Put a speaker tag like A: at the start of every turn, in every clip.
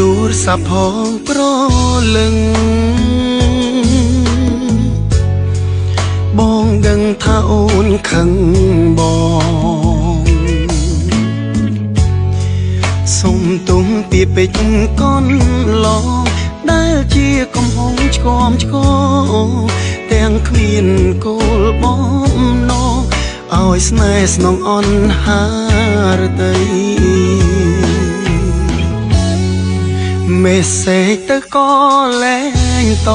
A: ទូរស័ព្ទផងប្រលឹងបងដឹងថាអូនខឹងបងសុំទុំពីពេជ្រកនឡងដែលជាកំហុងឆ្គំឆ្គងទាំងគ្មានគោលបំណងឲ្យស្នេហ៍ស្នងអន់ហារតីមេសេចទៅក៏លែងត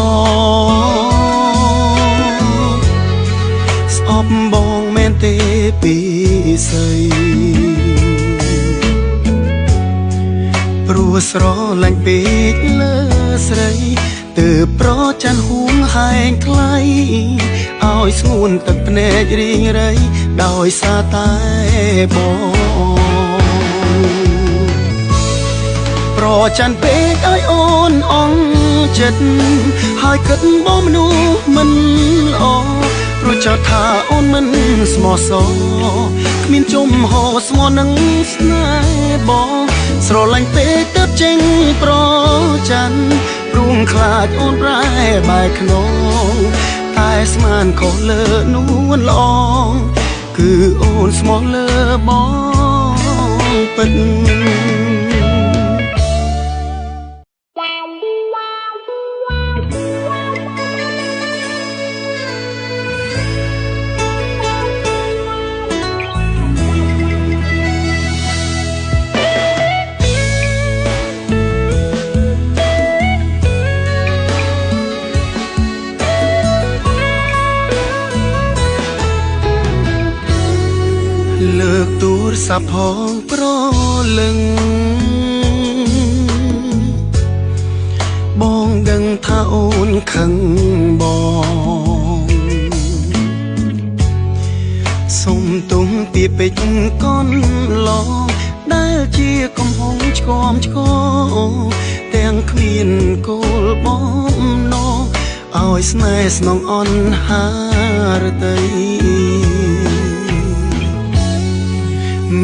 A: ស្អប់បងមែនទេពីស្អីព្រោះស្រឡាញ់ពេកលើស្រីទើបប្រច័នហួងហែងថ្លៃឲ្យស្ងួនទឹកភ្នែករីងរៃដោយសារតែបងប្រច័នពេកឲ្យអូនអង់ចិត្តហើយគិតបងមនុស្សមិនល្អព្រោះចោទថាអូនមិនស្មោះសរគ្មានជំហរស្មោះនឹងស្នេហ៍បងស្រឡាញ់ពេកទើបចេញប្រច័នព្រួងខ្លាចអូនប្រែបែកខ្នងតែស្មានខុសលើនួនល្អគឺអូនស្មោះលើបងពិតលើកទូរស័ព្ទផងប្រលឹងបងដឹងថាអូនខឹងបងសុំទុំពីពេជ្រកនឡងដែលជាកំហុងឆ្គំឆ្គងទាំងគ្មានគោលបំណងឲ្យស្នេហ៍ស្នងអន់ហារតី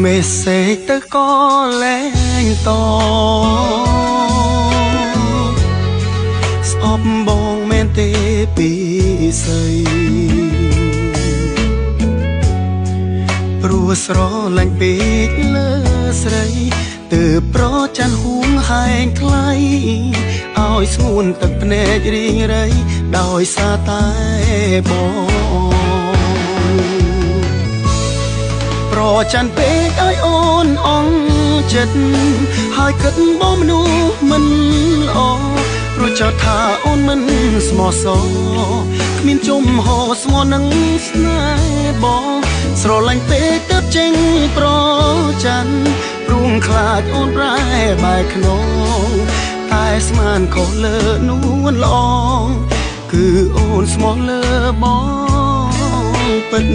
A: មេសេចទៅក៏លែងតស្អប់បងមែនទេពីស្អីព្រោះស្រឡាញ់ពេកលើស្រីទើបប្រច័នហួងហែងថ្លៃឲ្យស្ងួនទឹកភ្នែករីងរៃដោយសារតែបងប្រច័នពេកឲ្យអូនអង់ចិត្តហើយគិតបងមនុស្សមិនល្អព្រោះចោទថាអូនមិនស្មោះសរគ្មានជំហរស្មោះនឹងស្នេហ៍បងស្រឡាញ់ពេកទើបចេញប្រច័នព្រួងខ្លាចអូនប្រែបែកខ្នងតែស្មានខុសលើនួនល្អគឺអូនស្មោះលើបងពិត